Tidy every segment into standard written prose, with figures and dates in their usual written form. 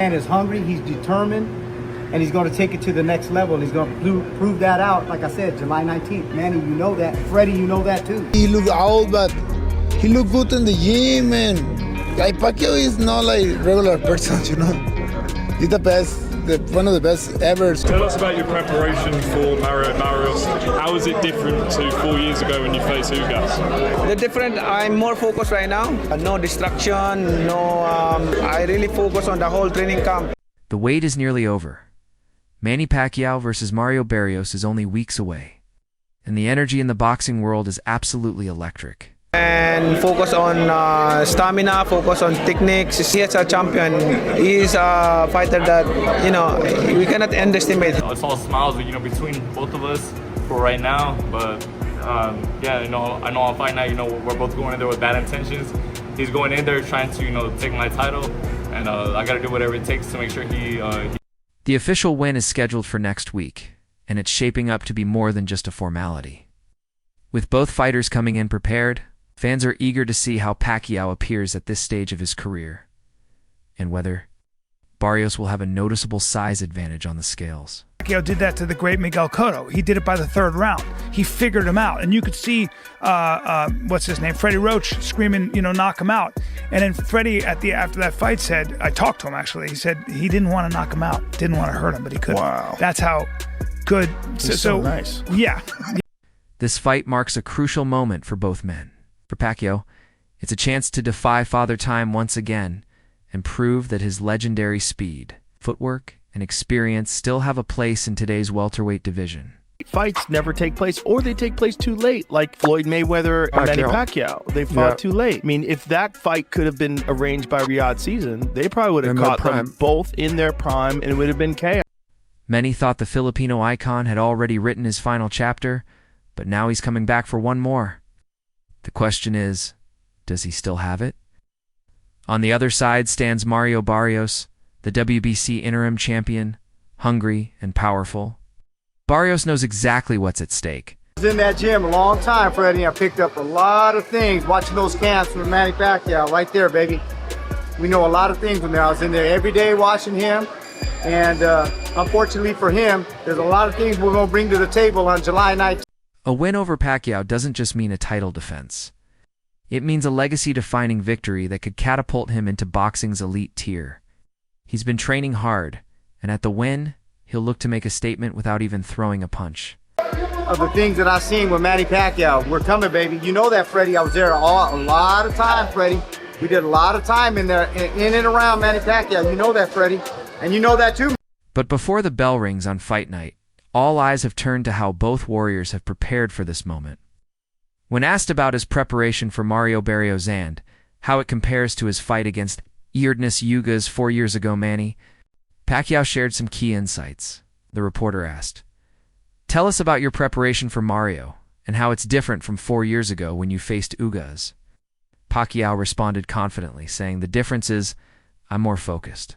Man is hungry, he's determined, and he's going to take it to the next level. He's going to prove that out, like I said, July 19th. Manny, you know that. Freddie, you know that too. He look old, but he look good in the gym, and like Pacquiao is not like regular person, you know. He's the best, one of the best ever. Tell us about your preparation for Mario Barrios. How is it different to 4 years ago when you faced Ugas? The different, I'm more focused right now. No distraction, I really focus on the whole training camp. The wait is nearly over. Manny Pacquiao versus Mario Barrios is only weeks away. And the energy in the boxing world is absolutely electric. And focus on stamina, focus on techniques. He is a champion. He is a fighter that, we cannot underestimate. It's all smiles, between both of us for right now. But I know on fight night, we're both going in there with bad intentions. He's going in there trying to, take my title, and I got to do whatever it takes to make sure he. The official win is scheduled for next week, and it's shaping up to be more than just a formality. With both fighters coming in prepared, fans are eager to see how Pacquiao appears at this stage of his career, and whether Barrios will have a noticeable size advantage on the scales. Pacquiao did that to the great Miguel Cotto. He did it by the third round. He figured him out, and you could see what's his name, Freddie Roach, screaming, knock him out. And then Freddie after that fight said, I talked to him actually. He said he didn't want to knock him out, didn't want to hurt him, but he couldn't. Wow, that's how good. So nice. Yeah. This fight marks a crucial moment for both men. For Pacquiao, it's a chance to defy Father Time once again and prove that his legendary speed, footwork, and experience still have a place in today's welterweight division. Fights never take place, or they take place too late, like Floyd Mayweather and Manny Pacquiao. They fought too late. I mean, if that fight could have been arranged by Riyadh Season, they probably would have caught them both in their prime, and it would have been chaos. Many thought the Filipino icon had already written his final chapter, but now he's coming back for one more. The question is, does he still have it? On the other side stands Mario Barrios, the WBC interim champion, hungry and powerful. Barrios knows exactly what's at stake. I was in that gym a long time, Freddie. I picked up a lot of things watching those camps with Manny Pacquiao right there, baby. We know a lot of things from there. I was in there every day watching him. And unfortunately for him, there's a lot of things we're going to bring to the table on July 19th. A win over Pacquiao doesn't just mean a title defense. It means a legacy-defining victory that could catapult him into boxing's elite tier. He's been training hard, and at the win, he'll look to make a statement without even throwing a punch. Of the things that I've seen with Manny Pacquiao, we're coming, baby. You know that, Freddie. I was there a lot of time, Freddie. We did a lot of time in there, in and around Manny Pacquiao. You know that, Freddie. And you know that too. But before the bell rings on fight night, all eyes have turned to how both warriors have prepared for this moment. When asked about his preparation for Mario Barrios and how it compares to his fight against Erdness Ugas 4 years ago, Manny, Pacquiao shared some key insights. The reporter asked, "Tell us about your preparation for Mario and how it's different from 4 years ago when you faced Ugas." Pacquiao responded confidently, saying, "The difference is I'm more focused.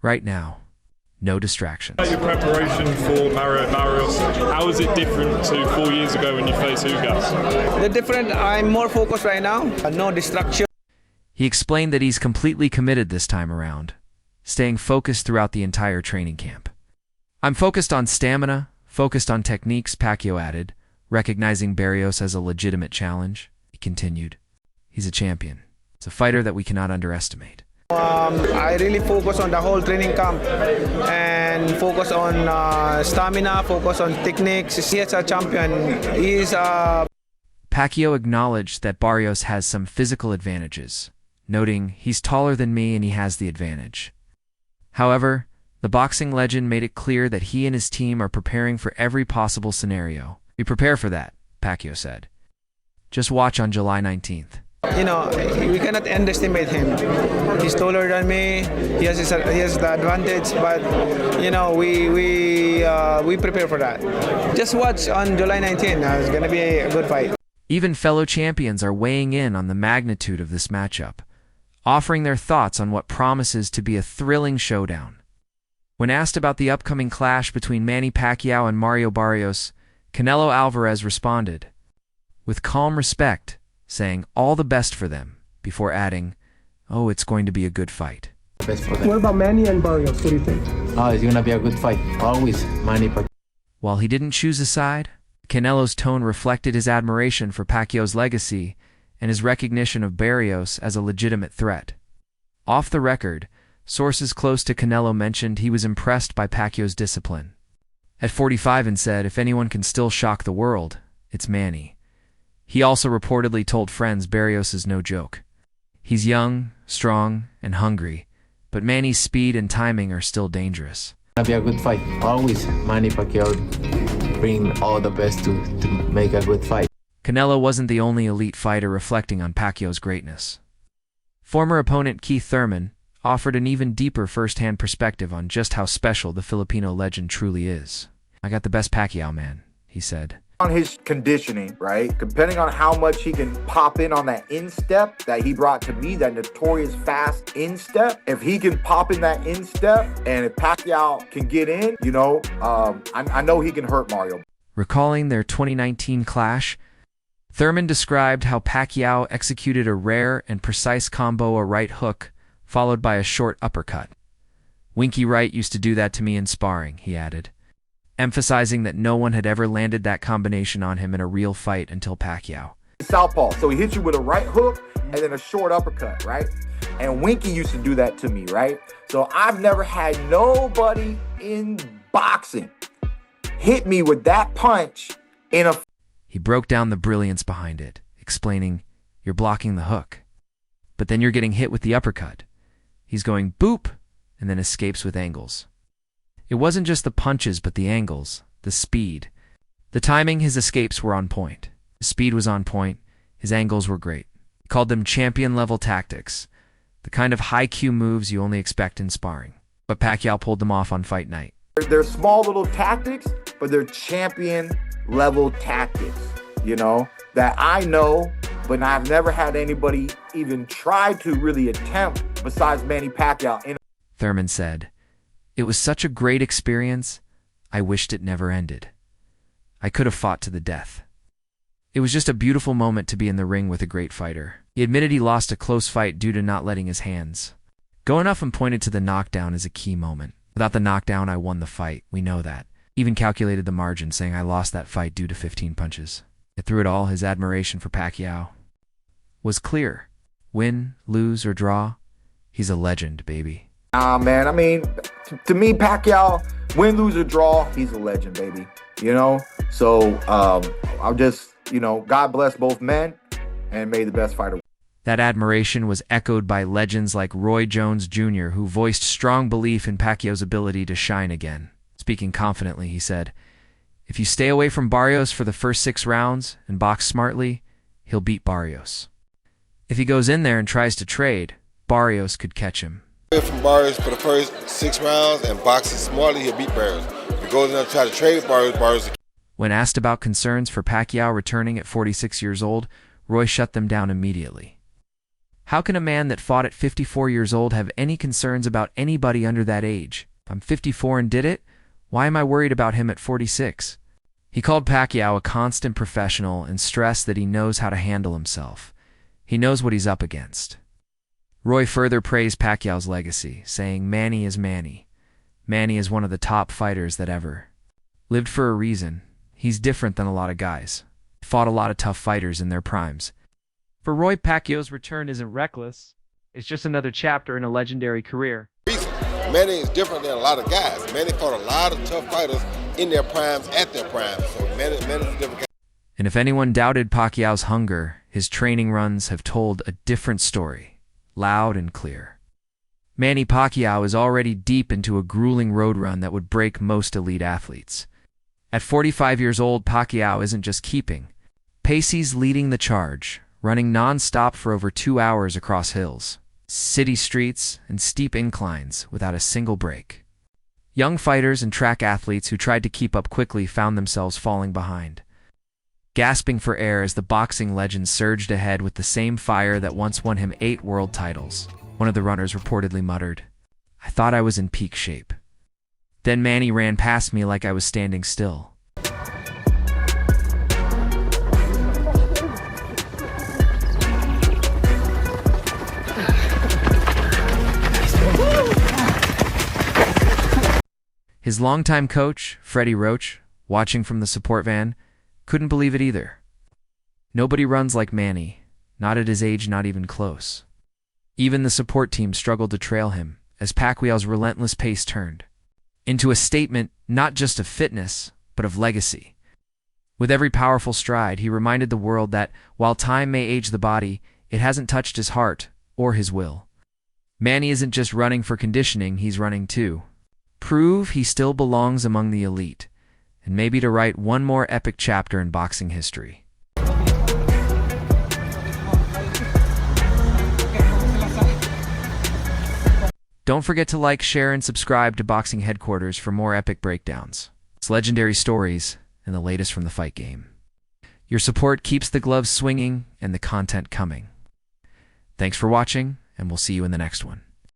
Right now, no distractions." About your preparation for Mario Barrios, how is it different to 4 years ago when you faced Ugas? The different, I'm more focused right now. No distraction. He explained that he's completely committed this time around, staying focused throughout the entire training camp. "I'm focused on stamina, focused on techniques," Pacquiao added, recognizing Barrios as a legitimate challenge. He continued, "He's a champion. He's a fighter that we cannot underestimate." I really focus on the whole training camp and focus on stamina, focus on techniques. He is a champion. Pacquiao acknowledged that Barrios has some physical advantages, noting, "He's taller than me and he has the advantage." However, the boxing legend made it clear that he and his team are preparing for every possible scenario. "We prepare for that," Pacquiao said. "Just watch on July 19th. We cannot underestimate him. He's taller than me. He has the advantage, but we prepare for that. Just watch on July 19th. It's gonna be a good fight." Even fellow champions are weighing in on the magnitude of this matchup, offering their thoughts on what promises to be a thrilling showdown. When asked about the upcoming clash between Manny Pacquiao and Mario Barrios, Canelo Alvarez responded with calm respect, saying all the best for them, before adding, "Oh, it's going to be a good fight." best for them. What about Manny and Barrios? What do you think? Oh, it's gonna be a good fight. Always, Manny Pacquiao. While he didn't choose a side, Canelo's tone reflected his admiration for Pacquiao's legacy and his recognition of Barrios as a legitimate threat. Off the record, sources close to Canelo mentioned he was impressed by Pacquiao's discipline. At 45 and said, if anyone can still shock the world, it's Manny. He also reportedly told friends Barrios is no joke. He's young, strong, and hungry, but Manny's speed and timing are still dangerous. It's gonna be a good fight. Always, Manny Pacquiao bring all the best to make a good fight. Canelo wasn't the only elite fighter reflecting on Pacquiao's greatness. Former opponent Keith Thurman offered an even deeper first-hand perspective on just how special the Filipino legend truly is. I got the best Pacquiao, man, he said. On his conditioning, right? Depending on how much he can pop in on that instep that he brought to me, that notorious fast instep. If he can pop in that instep, and if Pacquiao can get in, you know, I know he can hurt Mario. Recalling their 2019 clash, Thurman described how Pacquiao executed a rare and precise combo, a right hook, followed by a short uppercut. Winky Wright used to do that to me in sparring, he added, emphasizing that no one had ever landed that combination on him in a real fight until Pacquiao. Southpaw, so he hits you with a right hook and then a short uppercut, right? And Winky used to do that to me, right? So I've never had nobody in boxing hit me with that punch in a... He broke down the brilliance behind it, explaining, you're blocking the hook, but then you're getting hit with the uppercut. He's going boop, and then escapes with angles. It wasn't just the punches, but the angles, the speed. The timing, his escapes were on point. His speed was on point. His angles were great. He called them champion-level tactics, the kind of high-Q moves you only expect in sparring. But Pacquiao pulled them off on fight night. They're small little tactics, but they're champion-level tactics, you know, that I know, but I've never had anybody even try to really attempt besides Manny Pacquiao. Thurman said, it was such a great experience, I wished it never ended. I could have fought to the death. It was just a beautiful moment to be in the ring with a great fighter. He admitted he lost a close fight due to not letting his hands go enough and pointed to the knockdown as a key moment. Without the knockdown, I won the fight. We know that. Even calculated the margin, saying I lost that fight due to 15 punches. Yet through it all, his admiration for Pacquiao was clear. Win, lose, or draw, he's a legend, baby. Man, I mean, to me, Pacquiao, win, lose, or draw, he's a legend, baby. You know? So, I'll just, you know, God bless both men and may the best fighter. That admiration was echoed by legends like Roy Jones Jr., who voiced strong belief in Pacquiao's ability to shine again. Speaking confidently, he said, if you stay away from Barrios for the first 6 rounds and box smartly, he'll beat Barrios. If he goes in there and tries to trade, Barrios could catch him. From Barrios for the first 6 rounds and boxes smartly, he'll beat Barrios. If he goes in there and try to trade Barrios. When asked about concerns for Pacquiao returning at 46 years old, Roy shut them down immediately. How can a man that fought at 54 years old have any concerns about anybody under that age? If I'm 54 and did it, why am I worried about him at 46? He called Pacquiao a constant professional and stressed that he knows how to handle himself. He knows what he's up against. Roy further praised Pacquiao's legacy, saying Manny is Manny. Manny is one of the top fighters that ever lived for a reason. He's different than a lot of guys. Fought a lot of tough fighters in their primes. For Roy, Pacquiao's return isn't reckless. It's just another chapter in a legendary career. Manny is different than a lot of guys. Manny fought a lot of tough fighters in their primes, at their primes. So Manny's a different guy. And if anyone doubted Pacquiao's hunger, his training runs have told a different story, loud and clear. Manny Pacquiao is already deep into a grueling road run that would break most elite athletes. At 45 years old, Pacquiao isn't just keeping pace, he's leading the charge, running non-stop for over 2 hours across hills, city streets, and steep inclines without a single break. Young fighters and track athletes who tried to keep up quickly found themselves falling behind, gasping for air as the boxing legend surged ahead with the same fire that once won him 8 world titles. One of the runners reportedly muttered, "I thought I was in peak shape. Then Manny ran past me like I was standing still." His longtime coach, Freddie Roach, watching from the support van, couldn't believe it either. Nobody runs like Manny, not at his age, not even close. Even the support team struggled to trail him, as Pacquiao's relentless pace turned into a statement not just of fitness, but of legacy. With every powerful stride, he reminded the world that, while time may age the body, it hasn't touched his heart or his will. Manny isn't just running for conditioning, he's running to prove he still belongs among the elite, and maybe to write one more epic chapter in boxing history. Don't forget to like, share, and subscribe to Boxing Headquarters for more epic breakdowns, legendary stories, and the latest from the fight game. Your support keeps the gloves swinging and the content coming. Thanks for watching, and we'll see you in the next one.